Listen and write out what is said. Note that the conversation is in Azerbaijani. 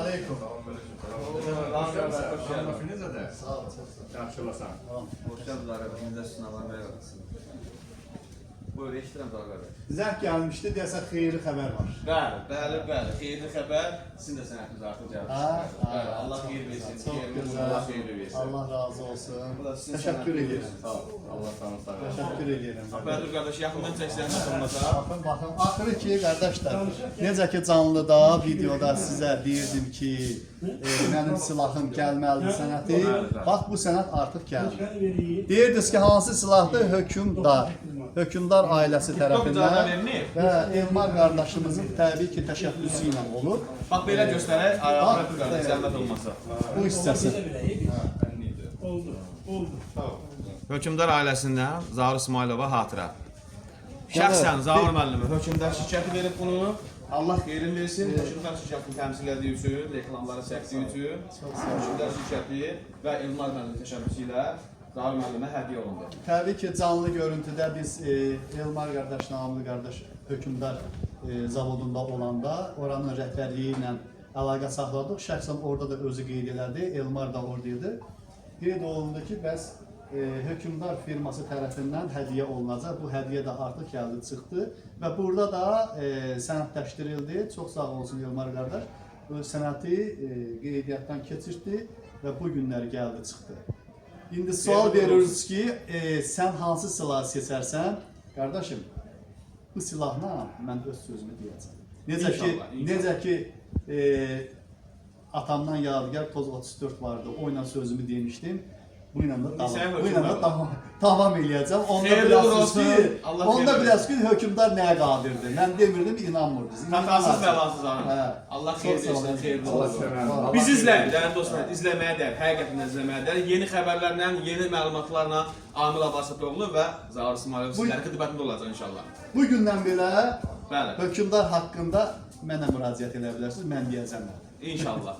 aleyküm. Sağ ol, çok sağ ol. Yaxşı olasan. Hoş geldiniz arkadaşlar. Sınavlar merhabasın. Buyur, eşitirəm daha qardaş. Zəng gəlmişdi, deyəsən xeyirli xəbər var. Bəli. Xeyirli xəbər. Sizin də sənətiniz artıq gəlmişsiniz. Bəli, Allah xeyir versin. Çox Allah xeyir gözəl. versin. Allah razı olsun. Bu da sizin Təşəkkür sənətiniz. edirəm. Sağ ol. Allah sana sağ ol. Təşəkkür edirəm. Bədir qardaş, yaxından çəksən olmasa. Baxın, axırı ki, qardaşlar, necə ki canlıda, videoda sizə deyirdim ki, mənim silahım gəlməlidir sənəti. Bax, bu sənət artıq gəldi. Deyirdiniz ki, hansı silahdır? Hökümdar. Hökümdar ailəsi tərəfindən və Elmar qardaşımızın təbii ki, təşəbbüsü ilə olur. Bax, belə göstərək, ayaqlar qardaş, zəhmət olmasa. Bu hissəsi. Hökümdar ailəsindən Zaur İsmailova hatıra. Şəxsən Zaur müəllimi hökümdar şirkəti verib bunu. Allah xeyrin versin. Hökümdar şirkətini təmsil etdiyi üçün, reklamları çəkdiyi üçün hökümdar şirkəti və Elmar müəllimi təşəbbüsü ilə Zaur müəllimə hədiyyə olundu. Təbii ki, canlı görüntüdə biz Elmar qardaş, Namlı qardaş hökümdar zavodunda olanda oranın rəhbərliyi ilə əlaqə saxladıq. Şəxsən orada da özü qeyd elədi, Elmar da oradaydı. Qeyd olundu ki, bəs hökümdar firması tərəfindən hədiyyə olunacaq. Bu hədiyyə də artıq gəldi, çıxdı və burada da sənədləşdirildi. Çox sağ olsun Elmar qardaş. Sənəti qeydiyyatdan keçirdi və bu günləri gəldi, çıxdı. İndi sual veriyoruz ki, sən hansı silahı seçərsən? Qardaşım, bu silahla mən öz sözümü deyəcəm. Necə ki, atamdan yadigar Toz 34 vardı, o ilə sözümü demişdim. Bu ilə də davam eləyəcəm. Onda biraz ki, hökümdar nəyə qadirdir? Mən demirdim, inanmırdı. Xətasız bəlasız anı. Allah xeyir versin, xeyirli olsun. Biz izləyin, dəyərli dostlar, izləməyə dəyər, həqiqətən izləməyə dəyər. Yeni xəbərlərlə, yeni məlumatlarla Amil Abbasitoğlu və Zaur İsmailov sizlərin xidmətində olacaq inşallah. Bu gündən belə Bəli. hökümdar haqqında mənə müraciət edə bilərsiniz, mən deyəcəm. İnşallah.